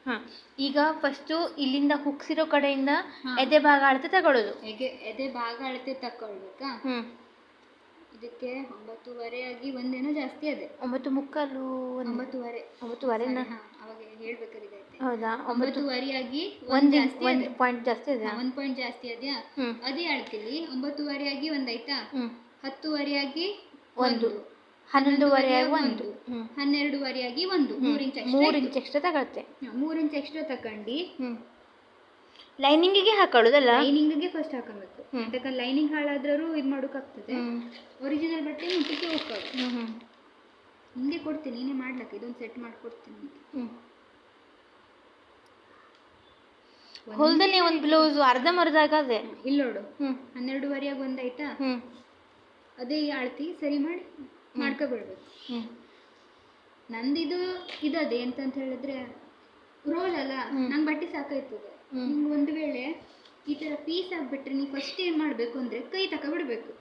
ಹಾಂ, ಈಗ ಫಸ್ಟು ಇಲ್ಲಿಂದ ಹುಕ್ಸಿರೋ ಕಡೆಯಿಂದ ಎದೆ ಭಾಗ ಅಳತೆ ತಗೊಳ್ಳೋದು. ಎದೆ ಭಾಗ ಅಳತೆ ತಗೊಳ್ಬೇಕಾ? ಇದಕ್ಕೆ 9:15 ಆಗಿ ಒಂದೇನೋ ಜಾಸ್ತಿ ಅದೇ 9:45 9:15 ಅವಾಗ ಹೇಳ್ಬೇಕಾಗಿದೆ. ಹೌದಾ? 9:15 ಆಗಿ ಒಂದು ಪಾಯಿಂಟ್ ಜಾಸ್ತಿ ಇದೆ. 1 ಪಾಯಿಂಟ್ ಜಾಸ್ತಿ ಅದೆಯಾ? ಅದೇ ಅಳ್ತೀವಿ. 9:15 ಆಗಿ ಒಂದು ಆಯ್ತಾ? 10:15 ಆಗಿ 1, 11:15 ಆಗಿ 1, 12:15 ಆಗಿ 1, 3 ಇಂಚ್ ಎಕ್ಸ್ಟ್ರಾ ತಗೊಳುತ್ತೆ. 3 ಇಂಚ್ ಎಕ್ಸ್ಟ್ರಾ ತಗೊಂಡು ಲೈನಿಂಗಿಗೆ ಹಾಕೊಳ್ಳೋದಲ್ಲ, ಲೈನಿಂಗಿಗೆ ಫಸ್ಟ್ ಹಾಕೊಬೇಕು. ಯಾಕಂದ್ರೆ ಲೈನಿಂಗ್ ಹಾಳಾದ್ರೂ ಇದು ಮಾಡೋಕ್ಕಾಗ್ತದೆ. ಒರಿಜಿನಲ್ ಬಟ್ಟೆ ಮುಟ್ಟಕ್ಕೆ ಹೋಗ್ಬೋದು. ಹಿಂಗೆ ಕೊಡ್ತೀನಿ, ನೀನೇ ಮಾಡ್ಲಕ್ಕ. ಇದೊಂದು ಸೆಟ್ ಮಾಡಿಕೊಡ್ತೀನಿ. ಹೊಲ್ದನೆ ಒಂದು ಬ್ಲೌಸ್ ಅರ್ಧಂಬರ್ಧ ಆಗದೆ. ಇಲ್ಲ ನೋಡು, 12:15 ಆಗಿ ಒಂದಾಯ್ತಾ? ಅದೇ ಅಳ್ತಿ ಸರಿ ಮಾಡಿ ಮಾಡ್ಕೊಬಿಡ್ಬೇಕು. ನಂದಿದು ಇದದೆ ಎಂತಂತ ಹೇಳಿದ್ರೆ ರೋಲ್ ಅಲ್ಲ, ನಂಗೆ ಬಟ್ಟೆ ಸಾಕಾಯ್ತದೆ. ನಿಮ್ಗೆ ಒಂದು ವೇಳೆ ಈ ಥರ ಪೀಸ್ ಆಗಿಬಿಟ್ರೆ ನೀವು ಫಸ್ಟ್ ಏನು ಮಾಡಬೇಕು ಅಂದರೆ ಕೈ ತಗೊಬಿಡ್ಬೇಕು.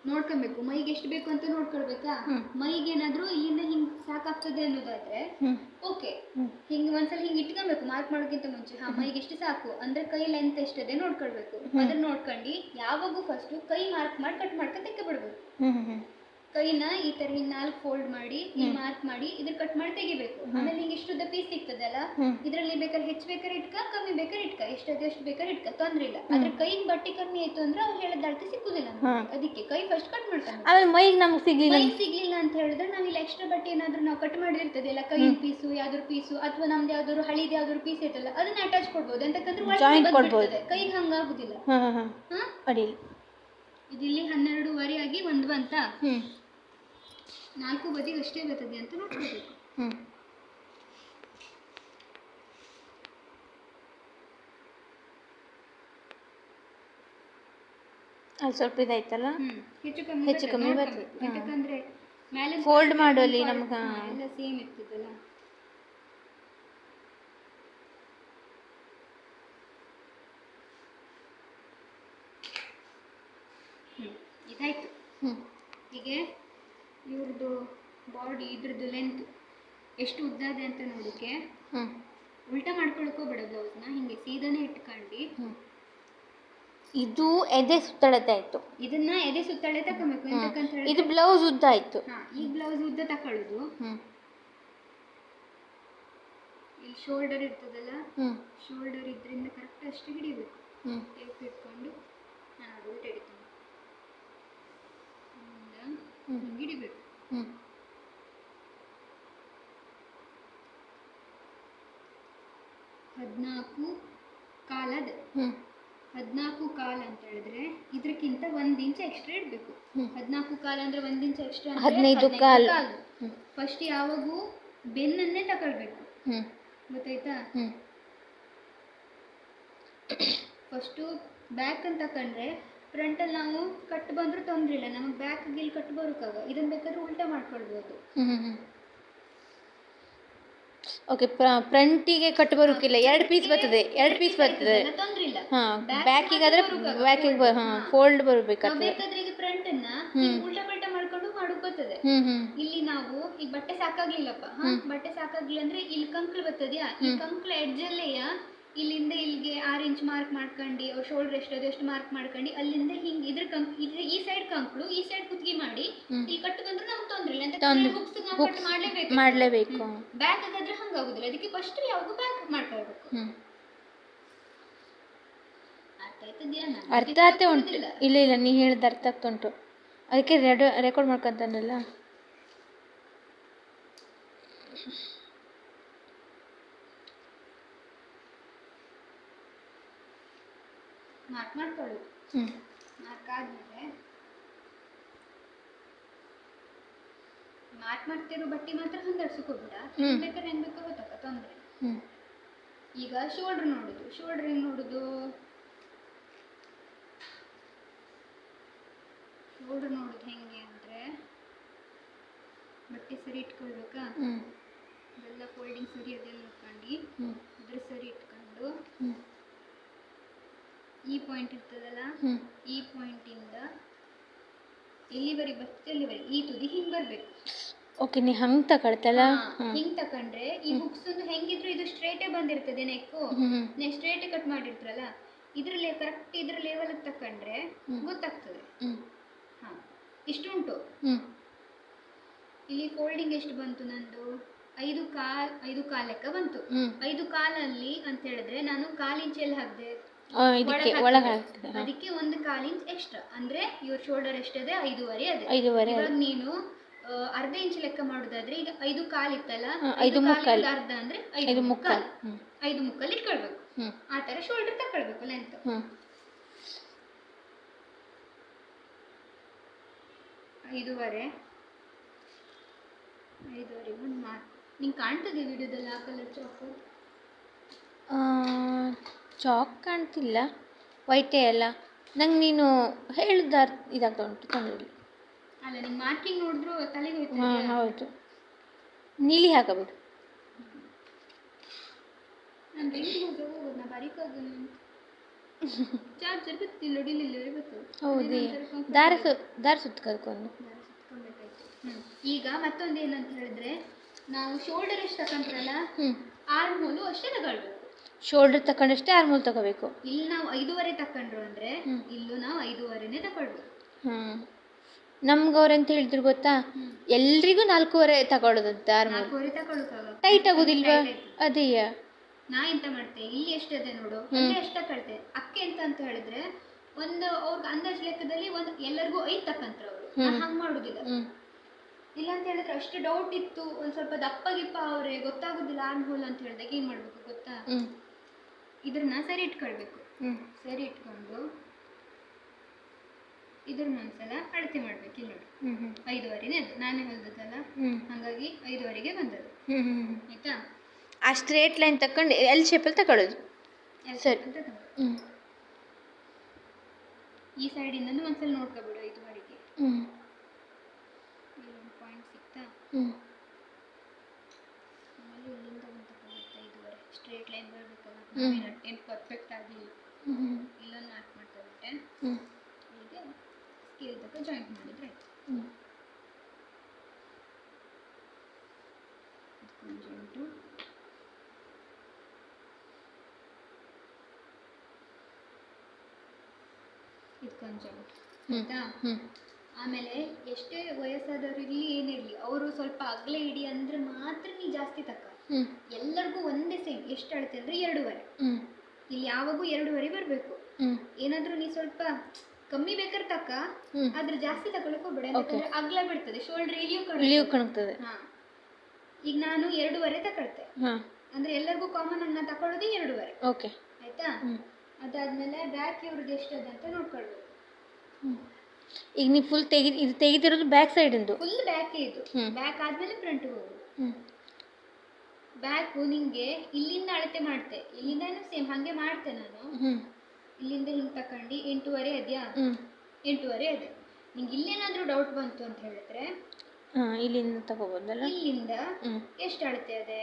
ನೋಡ್ಕೊಬೇಕು ಮೈಗೆ ಎಷ್ಟು ಬೇಕು ಅಂತ ನೋಡ್ಕೊಳ್ಬೇಕಾ. ಮೈಗೆ ಏನಾದರೂ ಇಲ್ಲಿಂದ ಹಿಂಗೆ ಸಾಕಾಗ್ತದೆ ಅನ್ನೋದಾದ್ರೆ ಓಕೆ, ಹಿಂಗೆ ಒಂದ್ಸಲ ಹಿಂಗೆ ಇಟ್ಕೊಬೇಕು ಮಾರ್ಕ್ ಮಾಡೋಕ್ಕಿಂತ ಮುಂಚೆ. ಮೈಗೆ ಎಷ್ಟು ಸಾಕು ಅಂದರೆ ಕೈ ಲೆಂತ್ ಎಷ್ಟಿದೆ ನೋಡ್ಕೊಳ್ಬೇಕು. ಅದನ್ನ ನೋಡ್ಕೊಂಡು ಯಾವಾಗೂ ಫಸ್ಟು ಕೈ ಮಾರ್ಕ್ ಮಾಡಿ ಕಟ್ ಮಾಡ್ಕೊಂಡು ತೆಗೆಬಿಡ್ಬೇಕು. ಕೈನ ಈ ಥರ ಹಿಂಗೆ 4 ಫೋಲ್ಡ್ ಮಾಡಿ ಮಾರ್ಕ್ ಮಾಡಿ ಇದ್ರ ಕಟ್ ಮಾಡಿ ತೆಗಿಬೇಕು. ಆಮೇಲೆ ಹಿಂಗೆ ಇಷ್ಟುದ್ದ ಪೀಸ್ ಸಿಗ್ತದಲ್ಲ, ಇದರಲ್ಲಿ ಬೇಕಾದ್ರೆ ಹೆಚ್ಚು ಬೇಕಾದ್ರೆ ಇಟ್ಕ, ಕಮ್ಮಿ ಬೇಕಾದ್ರೆ ಇಟ್ಕ, ಎಷ್ಟು ಬೇಕಾದ್ರೆ ಇಟ್ಕ, ತೊಂದ್ರೆ ಇಲ್ಲ. ಆದ್ರೆ ಕೈಗೆ ಬಟ್ಟೆ ಕಮ್ಮಿ ಆಯ್ತು ಅಂದ್ರೆ ಅವ್ರು ಹೇಳಿದ ಅಳತೆ ಸಿಕ್ಕುದಿಲ್ಲ. ಅದಕ್ಕೆ ಕೈ ಫಸ್ಟ್ ಕಟ್ ಮಾಡ್ಕೊಂಡು ಆಮೇಲೆ ಮೈಗೆ ನಮ್ಗೆ ಸಿಗ್ಲಿಲ್ಲ ಅಂತ ಹೇಳಿದ್ರೆ ನಾವು ಇಲ್ಲಿ ಎಕ್ಸ್ಟ್ರಾ ಬಟ್ಟೆ ಏನಾದ್ರು ನಾವು ಕಟ್ ಮಾಡಿರ್ತದೆ ಅಲ್ಲ, ಕೈನ ಪೀಸು ಯಾವ್ದಾದ್ರು ಪೀಸು ಅಥವಾ ನಮ್ದು ಯಾವ್ದಾದ್ರು ಹಳಿದ ಯಾವ್ದಾದ್ರು ಪೀಸ್ ಐತಲ್ಲ ಅದನ್ನ ಅಟ್ಯಾಚ್ ಕೊಡ್ಬೋದು. ಅಂತಂದ್ರೆ ಕೈಗೆ ಹಂಗಾಗುದಿಲ್ಲ. ಇದಿಲ್ಲಿ 12:15 ಆಗಿ 1 ಬಂತ, 4 ಬದಿಗೆ ಅಷ್ಟೇ ಬರ್ತದೆ ಅಂತ ನೋಡ್ಕೋಬೇಕು. ಅಲ್ಲಿ ಸ್ವಲ್ಪ ಇದಾಯ್ತಲ್ಲ, ಹೆಚ್ಚು ಕಮ್ಮಿ ಬರ್ತದೆ. ಯಾಕಂದ್ರೆ ಮೇಲೆ ಫೋಲ್ಡ್ ಮಾಡೋಲ್ಲಿ ನಮ್ಗೆ ಎಲ್ಲ ಸೇಮ್ ಇರ್ತದಲ್ಲ. ಇದಾಯ್ತು. ಹೀಗೆ ಇವ್ರದ್ದು ಬಾಡಿ ಇದ್ರದ್ದು ಲೆಂತ್ ಎಷ್ಟು ಉದ್ದ ಇದೆ ಅಂತ ನೋಡೋಕ್ಕೆ ಉಲ್ಟಾ ಮಾಡ್ಕೊಳಕ್ಕೋ ಬೇಡ. ಬ್ಲೌಸ್ನ ಹಿಂಗೆ ಸೀದಾನೇ ಇಟ್ಕೊಂಡು ಇದು ಎದೆ ಸುತ್ತಳತೆ ಆಯ್ತು. ಇದನ್ನ ಎದೆ ಸುತ್ತಳೆ ತಗೋಬೇಕು. ಎಂತಕ್ಕಂತ ಹೇಳಿ ಇದು ಬ್ಲೌಸ್ ಉದ್ದ ಆಯ್ತು. ಈ ಬ್ಲೌಸ್ ಉದ್ದ ತಕೊಳ್ಳೋದು. ಇಲ್ಲಿ ಶೋಲ್ಡರ್ ಇರ್ತದಲ್ಲ, ಶೋಲ್ಡರ್ ಇದ್ರಿಂದ ಕರೆಕ್ಟ್ ಅಷ್ಟು ಹಿಡಿಬೇಕು. ಟೇಪ್ ಇಟ್ಕೊಂಡು ನಾನು ಅದು ಉಲ್ಟ ಹಿಡಿತೀನಿ. ಹಿಂಗೆ ಹಿಡಿಬೇಕು. 14.25 ಅದ. 14.25 ಅಂತ ಹೇಳಿದ್ರೆ ಇದಕ್ಕಿಂತ 1 ಇಂಚ್ ಎಕ್ಸ್ಟ್ರಾ ಇಡಬೇಕು. 14.25 ಅಂದ್ರೆ 1 ಇಂಚ್ ಎಕ್ಸ್ಟ್ರಾ ಅಂದ್ರೆ 15.25. ಫಸ್ಟ್ ಯಾವಾಗೂ ಬೆನ್ನನ್ನೇ ತಗೊಳ್ಬೇಕು, ಗೊತ್ತಾಯ್ತಾ? ಫಸ್ಟು ಬ್ಯಾಕ್ ಅಂತ ತಕೊಂಡ್ರೆ ಫ್ರಂಟಲ್ಲಿ ನಾವು ಕಟ್ ಬಂದರೂ ತೊಂದರೆ ಇಲ್ಲ, ನಮಗೆ ಬ್ಯಾಕ್ ಗಿಲ್ ಕಟ್ ಬರೋಕ್ಕಾಗ. ಇದನ್ನ ಬೇಕಾದ್ರೆ ಉಲ್ಟಾ ಮಾಡ್ಕೊಳ್ಬೋದು. ಓಕೆ, ಫ್ರಂಟಿಗೆ ಕಟ್ ಬರೋಕ್ಕಿಲ್ಲ, 2 ಪೀಸ್ ಬರ್ತದೆ, 2 ಪೀಸ್ ಬರ್ತದೆ, ತೊಂದರೆ ಇಲ್ಲ. ಬ್ಯಾಕಿಗಾದ್ರೆ ಬ್ಯಾಕಿಗೆ ಫೋಲ್ಡ್ ಬರಬೇಕಾಗ್ತದೆ. ಬೇಕಾದ್ರೆ ಈಗ ಫ್ರಂಟನ್ನ ಉಲ್ಟಾ ಪಲ್ಟಾ ಮಾಡ್ಕೊಂಡು ಮಾಡೋಕ್ಕೋಗ್ತದೆ. ಇಲ್ಲಿ ನಾವು ಈಗ ಬಟ್ಟೆ ಸಾಕಾಗ್ಲಿಲ್ಲಪ್ಪ, ಬಟ್ಟೆ ಸಾಕಾಗ್ಲಿಲ್ಲ ಅಂದ್ರೆ ಇಲ್ಲಿ ಕಂಕ್ಳು ಬರ್ತದ್ಯಾ, ಈ ಕಂಕ್ಳ ಎಡ್ಜಲ್ಲೆಯ ಇಲ್ಲಿಂದ ಇಲ್ಲಿಗೆ 6 ಇಂಚ್ ಮಾರ್ಕ್ ಮಾಡ್ಕೊಂಡು ಅವ್ರ ಶೋಲ್ಡರ್ ಎಷ್ಟು ಮಾರ್ಕ್ ಮಾಡ್ಕೊಂಡು ಅಲ್ಲಿಂದ ಹಿಂಗೆ ಇದ್ರ ಈ ಸೈಡ್ ಕಂಕ್ಳು ಈ ಸೈಡ್ ಕುತ್ತಿಗೆ ಮಾಡಿ ಇಲ್ಲಿ ಕಟ್ಟು ಬಂದ್ರೆ ನಮ್ಗೆ ತೊಂದ್ರೆ ಇಲ್ಲ. ಕಟ್ ಮಾಡ್ಲೇಬೇಕು. ಬ್ಯಾಕ್ ಆಗಾದ್ರೆ ಹಂಗಾಗುದಿಲ್ಲ. ಅದಕ್ಕೆ ಫಸ್ಟ್ ಯಾವಾಗೂ ಬ್ಯಾಕ್ ಮಾಡ್ಕೊಳ್ಬೇಕು. ಅರ್ಥ ಆಗ್ತಾ ಉಂಟು. ಇಲ್ಲ ನೀ ಹೇಳಿದ ಅರ್ಥ ಆಗ್ತಾ ಉಂಟು. ಅದಕ್ಕೆ ರೆಕಾರ್ಡ್ ಮಾಡ್ಕೊಂತಾನಲ್ಲ. ಮಾರ್ಕ್ ಮಾಡ್ಕೊಳ್ಳೋದು. ಮಾರ್ಕ್ ಆದ್ಮೇಲೆ ಮಾರ್ಕ್ ಮಾಡ್ತಿರೋ ಬಟ್ಟೆ ಮಾತ್ರ ಹೊಂದಾಡ್ಸ್ಕೋಬೇಡ. ಬೇಕಾದ್ರೆ ಹೆಂಗ್ ಬೇಕೋ ಗೊತ್ತಕ್ಕ, ತೊಂದರೆ. ಈಗ ಶೋಲ್ಡರ್ ನೋಡುದು. ಶೋಲ್ಡರ್ ಹೆಂಗ್ ನೋಡುದು? ಶೋಲ್ಡರ್ ನೋಡುದು ಹೆಂಗೆ ಅಂದ್ರೆ ಬಟ್ಟೆ ಸರಿ ಇಟ್ಕೊಳ್ಬೇಕಾ, ಎಲ್ಲ ಫೋಲ್ಡಿಂಗ್ ಸರಿ ಅದೆಲ್ಲ ನೋಡ್ಕೊಂಡು ಇದ್ರ ಸರಿ ಇಟ್ಕೊಂಡು ಈ ಪಾಯಿಂಟ್ ಇರ್ತದಲ್ಲ, ಈ ಪಾಯಿಂಟಿಂದ ಎಲ್ಲಿವರೆಗೆ ಬರ್ತದೆ ಅಲ್ಲಿವರೆಗೆ ಈ ತುದಿ ಹಿಂಗೆ ಬರಬೇಕು. ಓಕೆ ನೀ ಹಂಗೆ ತಗೊಳ್ತಲ್ಲ. ಹಿಂಗ್ ತಕೊಂಡ್ರೆ ಈ ಹುಕ್ಸ್ ಹೆಂಗಿದ್ರು ಇದು ಸ್ಟ್ರೇಟೇ ಬಂದಿರ್ತದೆ ನೆಕ್ಕು. ಸ್ಟ್ರೇಟೇ ಕಟ್ ಮಾಡಿರ್ತಾರಲ್ಲ, ಇದ್ರಲ್ಲಿ ಕರೆಕ್ಟ್ ಇದ್ರ ಲೆವೆಲ್ ತಕೊಂಡ್ರೆ ಗೊತ್ತಾಗ್ತದೆ. ಹಾ, ಇಷ್ಟುಂಟು. ಇಲ್ಲಿ ಫೋಲ್ಡಿಂಗ್ ಎಷ್ಟು ಬಂತು ನಂದು? 5 ಕಾಲ್ ಲೆಕ್ಕ ಬಂತು. 5 ಕಾಲಲ್ಲಿ ಅಂತ ಹೇಳಿದ್ರೆ ನಾನು 1/4 ಇಂಚ್ ಎಲ್ಲ ಹಾಕಿದೆ, ಅದಕ್ಕೆ 1/4 ಇಂಚ್ ಎಕ್ಸ್ಟ್ರಾ. ಅಂದ್ರೆ ಇವ್ರ ಶೋಲ್ಡರ್ ಎಷ್ಟಿದೆ? 5.5 ಅದೇ. ಇವಾಗ ನೀನು ಅರ್ಧ ಇಂಚ್ ಲೆಕ್ಕ ಮಾಡುದಾದ್ರೆ ಈಗ 5 ಕಾಲ್ ಇತ್ತಲ್ಲ, 5 ಕಾಲಿಂದ ಅರ್ಧ ಅಂದ್ರೆ 5 ಮುಕ್ಕಾಲ್. 5 ಮುಕ್ಕಾಲ್ ಇಟ್ಕೊಳ್ಬೇಕು. ಆ ತರ ಶೋಲ್ಡರ್ ತಕೊಳ್ಬೇಕು ಲೆಂತ್. 5.5 ಒಂದು ಮಾರ್ಕ್. ನಿಂಗೆ ಕಾಣ್ತದೆ ವಿಡಿಯೋದಲ್ಲಿ ಆ ಕಲರ್ ಚಾಕ್ ಕಾಣ್ತಿಲ್ಲ, ವೈಟೇ ಅಲ್ಲ. ನಂಗೆ ನೀನು ಹೇಳಿದ ಇದಾಗ್ತಾ ಉಂಟು ತೊಂದರೆ. ಅಲ್ಲ, ನಿಂಗೆ ಮಾರ್ಕಿಂಗ್ ನೋಡಿದ್ರು ತಲೆಗೆ ಹೋಯ್ತು. ಹೌದು, ನೀಲಿ ಹಾಕಬಿಡು. ನಾನು ಬೆಂಕಿ ಹೋಗೋದು, ನಾ ಬರೀಕಾಗ ಚಾರ್ಜರ್ ಗೊತ್ತಿಲ್ಲ, ಡಿಲಿಲ್ಲವೇ ಗೊತ್ತು. ಹೌದೇ, ದಾರ ಸುತ್ತ ಕಲ್ಕೊಂಡು ಈಗ ಮತ್ತೊಂದು ಏನಂತ ಹೇಳಿದ್ರೆ, ನಾವು ಶೋಲ್ಡರ್ ಎಷ್ಟು ತಕೊಂಡ್ರಲ್ಲ, ಆರ್ಮ್ ಹೋಲು ಅಷ್ಟೇ ತಗೊಳ್ಬೇಕು. ಶೋಲ್ಡರ್ ತಕೊಂಡಷ್ಟೇ ಆರ್ಮ್ ಹೋಲ್ ತಗೋಬೇಕು. ಇಲ್ಲಿ ನಾವು 5.5 ತಕೊಂಡ್ರು ಅಂದ್ರೆ ಇಲ್ಲೂ ನಾವು 5.5ನೇ ತಗೊಳ್ಬೇಕು. ನಮ್ಗೆ ಅವ್ರು ಎಂತ ಹೇಳಿದ್ರು ಗೊತ್ತಾ, ಎಲ್ರಿಗೂ 4.5 ತಗೊಳ್ಳೋದಂತೆ. Arm 4.5 ತಗೊಳ್ಳುತ್ತಾಗ tight ಆಗೋದಿಲ್ವಾ? ಅದೇಯ ನಾ ಎಂತ ಮಾಡ್ತೆ, ಇಲ್ಲಿ ಎಷ್ಟಿದೆ ನೋಡು, ಎಷ್ಟು ತಕೊಳ್ತೆ. ಅಕ್ಕೆ ಅಂತ ಹೇಳಿದ್ರೆ ಒಂದು ಅವ್ರಿಗೆ ಅಂದಾಜು ಲೆಕ್ಕದಲ್ಲಿ ಒಂದು ಎಲ್ಲರಿಗೂ 5 ತಕ್ಕಂತ್ರ ಅವರು. ಹಂಗೆ ಮಾಡುದಿಲ್ಲ. ಇಲ್ಲ ಅಂತ ಹೇಳಿದ್ರೆ ಅಷ್ಟು ಡೌಟ್ ಇತ್ತು, ಒಂದ್ ಸ್ವಲ್ಪ ದಪ್ಪ ಗಿಪ್ಪ ಅವ್ರೆ ಗೊತ್ತಾಗುದಿಲ್ಲ ಆರ್ಮ್ ಹೋಲ್ ಅಂತ ಹೇಳಿದಾಗ ಏನ್ ಮಾಡ್ಬೇಕು ಗೊತ್ತಾ, ಇದ್ರನ್ನ ಸರಿ ಇಟ್ಕೊಳ್ಬೇಕು. ಸರಿ ಇಟ್ಕೊಂಡು ಇದ್ರನ್ನ ಒಂದ್ಸಲ ಅಳತೆ ಮಾಡ್ಬೇಕು. ಇಲ್ಲಿ ನೋಡಿ 5.5ನೇ ಅದು ನಾನೇ ಹೊಲ್ದಲ್ಲ, ಹಾಗಾಗಿ 5.5ಗೆ ಬಂದದ್ದು. ಆಯ್ತಾ? ಆ ಸ್ಟ್ರೇಟ್ ಲೈನ್ ತಕೊಂಡು ಎಲ್ ಶೇಪಲ್ಲಿ ತಗೊಳ್ಳೋದು. ಸರಿ. ಈ ಸೈಡಿಂದ ಒಂದ್ಸಲ ನೋಡ್ಕೊಬಿಡು 5.5ಗೆ. ಪಾಯಿಂಟ್ ಸಿಗ್ತಾ? ಆಮೇಲೆ ಇಲ್ಲಿಂದ ಒಂದು ತಗೊಳುತ್ತೆ 5.5. ಸ್ಟ್ರೇಟ್ ಲೈನ್ ಬರಬೇಕಲ್ಲ, ಏನು ಪರ್ಫೆಕ್ಟ್ ಆಗಲಿಲ್ಲ. ಇಲ್ಲೊಂದು ಮಾರ್ಕ್ ಮಾಡ್ಕೊಬಿಟ್ಟೆ. ಹೀಗೆ ಸ್ಕೇಲ್ ತಕ್ಕ ಜಾಯಿಂಟ್ ಮಾಡಿದ್ರೆ ಆಯ್ತು. ಜಾಯಿಂಟು ಇದ್ಕೊಂಡು ಜಾಯಿಂಟ್ ಆಯ್ತಾ? ಆಮೇಲೆ ಎಷ್ಟೇ ವಯಸ್ಸಾದವ್ರು ಇರಲಿ ಏನಿರಲಿ, ಅವರು ಸ್ವಲ್ಪ ಅಗಲ ಇಡಿ ಅಂದ್ರೆ ಮಾತ್ರ ನೀ ಜಾಸ್ತಿ ತಕ್ಕ. ಎಲ್ಲರಿಗೂ ಒಂದೇ ಸೇಮ್ ಎಷ್ಟು ಅಳತೆ ಅಂದ್ರೆ 2.5. ಇಲ್ಲಿ ಯಾವಾಗೂ 2.5 ಬರಬೇಕು. ಏನಾದ್ರೂ ನೀ ಸ್ವಲ್ಪ ಕಮ್ಮಿ ಬೇಕಾದ್ರೆ ತಕ್ಕ, ಆದ್ರೆ ಜಾಸ್ತಿ ತಗೊಳಕ್ ಹೋಗ್ಬೇಡ, ಯಾಕಂದ್ರೆ ಅಗಲ ಬಿಡ್ತದೆ, ಶೋಲ್ಡರ್ ಇಳಿಯೋ ಕಾಣ್ತದೆ. ಈಗ ನಾನು 2.5 ತಕೊಳ್ತೆ, ಅಂದ್ರೆ ಎಲ್ಲರಿಗೂ ಕಾಮನ್ ಆಗಿ ನಾನು ತಕೊಳ್ಳೋದೇ 2.5. ಆಯ್ತಾ? ಅದಾದ್ಮೇಲೆ ಬ್ಯಾಕ್ ಇವ್ರದ್ದು ಎಷ್ಟದ ಅಂತ ನೋಡ್ಕೊಳ್ಬೇಕು. ಈಗ ನೀವು ಫುಲ್ ತೆಗಿತಿರೋದು ಬ್ಯಾಕ್ ಸೈಡ್ ಇಂದು? ಫುಲ್ ಬ್ಯಾಕ್ ಇದು. ಬ್ಯಾಕ್ ಆದ್ಮೇಲೆ ಫ್ರಂಟ್ ಹೋಗುದು. ಬ್ಯಾಕ್ ನಿಂಗೆ ಇಲ್ಲಿಂದ ಅಳತೆ ಮಾಡ್ತೆ, ಇಲ್ಲಿಂದ ಸೇಮ್ ಹಂಗೆ ಮಾಡ್ತೆ ನಾನು. ಇಲ್ಲಿಂದ ಹಿಂಗೆ ತಕೊಂಡು 8.5 ಅದ್ಯಾ? 8.5 ಅದೇ. ನಿಂಗೆ ಇಲ್ಲೇನಾದ್ರೂ ಡೌಟ್ ಬಂತು ಅಂತ ಹೇಳಿದ್ರೆ ಇಲ್ಲಿಂದ ತಗೋಬೋದಲ್ಲ. ಇಲ್ಲಿಂದ ಎಷ್ಟು ಅಳತೆ ಅದೇ?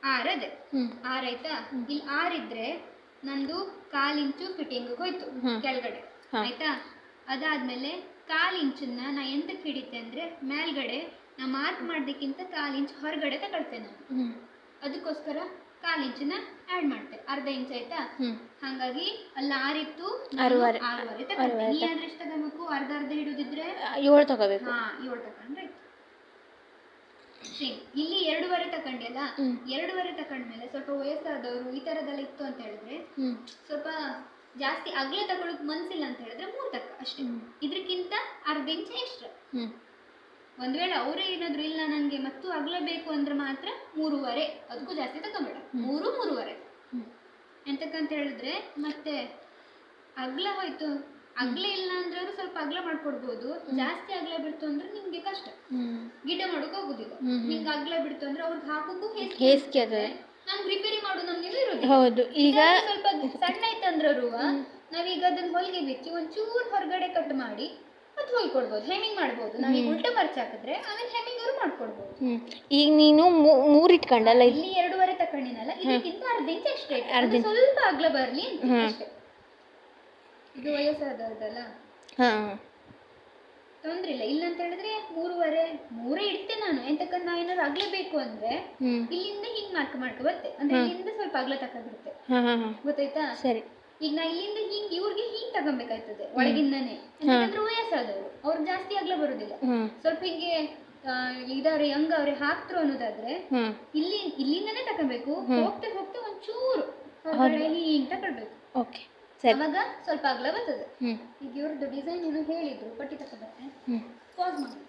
6 ಅದೇ. 6 ಆಯ್ತಾ? ಇಲ್ಲಿ 6 ಇದ್ರೆ ನಂದು 1/4 ಇಂಚು ಫಿಟ್ಟಿಂಗ್ ಹೋಯ್ತು ಕೆಳಗಡೆ. ಆಯ್ತಾ? ಅದಾದ್ಮೇಲೆ 1/4 ಇಂಚನ್ನ ನಾ ಎಂತಕ್ಕೆ ಹಿಡಿತೆ ಅಂದ್ರೆ, ಮೇಲ್ಗಡೆ ನಾ ಮಾರ್ಕ್ ಮಾಡೋದಕ್ಕಿಂತ 1/4 ಇಂಚ್ ಹೊರಗಡೆ ತಗೊಳ್ತೇನೆ ನಾನು. ಅದಕ್ಕೋಸ್ಕರ 1/4 ಇಂಚನ್ನ ಆ್ಯಡ್ ಮಾಡ್ತೆ, ಅರ್ಧ ಇಂಚ್. ಆಯ್ತಾ? ಹಾಗಾಗಿ ಅಲ್ಲಿ 6 ಇತ್ತು, 6.5 ತಗೊಂಡೆ. ನೀ ಆದ್ರೆ ಎಷ್ಟು ತಗೋಬೇಕು? ಅರ್ಧ ಹಿಡಿದಿದ್ರೆ 7 ತಗೋಬೇಕು. 7 ತಗೊಂಡ್ರೆ ಆಯ್ತು. ಸೇಮ್ ಇಲ್ಲಿ 2.5 ತಗೊಂಡೆಲ್ಲ, 2.5 ತಗೊಂಡ್ಮೇಲೆ ಸ್ವಲ್ಪ ವಯಸ್ಸಾದವರು ಈ ತರದೆಲ್ಲ ಇತ್ತು ಅಂತ ಹೇಳಿದ್ರೆ ಸ್ವಲ್ಪ ಜಾಸ್ತಿ ಅಗಲ ತಗೊಳಕ್ ಮನ್ಸಿಲ್ಲ ಅಂತ ಹೇಳಿದ್ರೆ 3 ತಕ್ಕ ಅಷ್ಟೇ. ಇದಕ್ಕಿಂತ ಅರ್ಧ ಇಂಚ್ ಎಕ್ಸ್ಟ್ರಾ. ಒಂದ್ ವೇಳೆ ಅವರೇ ಏನಾದ್ರು ಇಲ್ಲ ನಂಗೆ ಮತ್ತು ಅಗಲ ಬೇಕು ಅಂದ್ರೆ ಮಾತ್ರ 3.5, ಅದಕ್ಕೂ ಜಾಸ್ತಿ ತಗೊಂಬೇಡ, 3.5. ಎಂತಕ್ಕಂತ ಹೇಳಿದ್ರೆ ಮತ್ತೆ ಅಗಲ ಹೋಯ್ತು, ಅಗಲ ಇಲ್ಲ ಅಂದ್ರೆ ಅವರು ಸ್ವಲ್ಪ ಅಗಲ ಮಾಡ್ಕೊಡ್ಬೋದು. ಜಾಸ್ತಿ ಅಗಲ ಬಿಡ್ತು ಅಂದ್ರೆ ನಿಮ್ಗೆ ಕಷ್ಟ, ಗಿಡ ಮಾಡೋಕೆ ಹೋಗುದಿಲ್ಲ. ನಿಂಗೆ ಅಗಲ ಬಿಡ್ತು ಅಂದ್ರೆ ಅವ್ರಿಗೆ ಹಾಕೋಕು ಹೇಸಿಗೆ ಅದ, ನಮ್ಗೆ ರಿಪೇರಿ ಮಾಡು ನಮ್ಗೆ ಇರೋದು. ಹೌದು. ಈಗ ಸ್ವಲ್ಪ ಸಣ್ಣ ಆಯ್ತಂದ್ರೂ ನಾವೀಗ ಅದನ್ನ ಹೊಲಿಗೆ ಬಿಚ್ಚಿ ಒಂಚೂರು ಹೊರಗಡೆ ಕಟ್ ಮಾಡಿ ಮತ್ತೆ ಹೊಲ್ಕೊಡ್ಬೋದು, ಹೆಮಿಂಗ್ ಮಾಡ್ಬೋದು. ನಾವೀಗ ಉಲ್ಟಾ ಮರ್ಚ್ ಹಾಕಿದ್ರೆ ಆಮೇಲೆ ಹೆಮಿಂಗ್ ಅವರು ಮಾಡ್ಕೊಡ್ಬೋದು. ಈಗ ನೀನು 3 ಇಟ್ಕೊಂಡಲ್ಲ, ಇಲ್ಲಿ 2.5 ತಕೊಂಡಿನಲ್ಲ, ಇದಕ್ಕಿಂತ ಅರ್ಧ ಇಂಚ್ ಅಷ್ಟೇ, ಸ್ವಲ್ಪ ಅಗಲ ಬರ್ಲಿ ಅಷ್ಟೇ. ಇದು ವಯಸ್ಸಾದಲ್ಲ, ತೊಂದ್ರೆ ಇಲ್ಲ. ಇಲ್ಲ ಅಂತ ಹೇಳಿದ್ರೆ 3 ಇಡ್ತೆ ನಾನು. ಎಂತಕ್ಕಂತ ನಾ ಏನಾದ್ರು ಅಗ್ಲಬೇಕು ಅಂದ್ರೆ ಇಲ್ಲಿಂದ ಹಿಂಗ್ ಮಾಡ್ಕೊ ಬರುತ್ತೆ. ಅಂದ್ರೆ ಇಲ್ಲಿಂದ ಸ್ವಲ್ಪ ಅಗ್ಲ ತಕೊಂಡ್ಬಿಡುತ್ತೆ. ಗೊತ್ತಾಯ್ತಾ? ಸರಿ. ಈಗ ನಾ ಇಲ್ಲಿಂದ ಹಿಂಗ್ ಇವ್ರಿಗೆ ಹಿಂಗ್ ತಗೊಬೇಕಾಯ್ತದೆ ಒಳಗಿಂದಾನೆ. ಯಾಕಂದ್ರೆ ವಯಸ್ಸಾದವರು ಅವ್ರು ಜಾಸ್ತಿ ಅಗ್ಲ ಬರುದಿಲ್ಲ. ಸ್ವಲ್ಪ ಹಿಂಗೆ ಇದವ್ರೆ ಯಂಗ್ ಅವ್ರೆ ಹಾಕ್ತರು ಅನ್ನೋದಾದ್ರೆ ಇಲ್ಲಿಂದಾನೆ ತಕೊಬೇಕು. ಹೋಗ್ತಾ ಹೋಗ್ತಾ ಒಂಚೂರು ಹಿಂಗ್ ತಕೊಳ್ಬೇಕು. ಓಕೆ ಸರಿ. ಅವಾಗ ಸ್ವಲ್ಪ ಅಗ್ಲ ಬರ್ತದೆ. ಈಗ ಇವ್ರದ್ದು ಡಿಸೈನ್ ಏನೋ ಹೇಳಿದ್ರು, ಪಟ್ಟಿ ತಕೊಬರ್ತೆ. ಪಾಸ್ ಮಾಡಿ.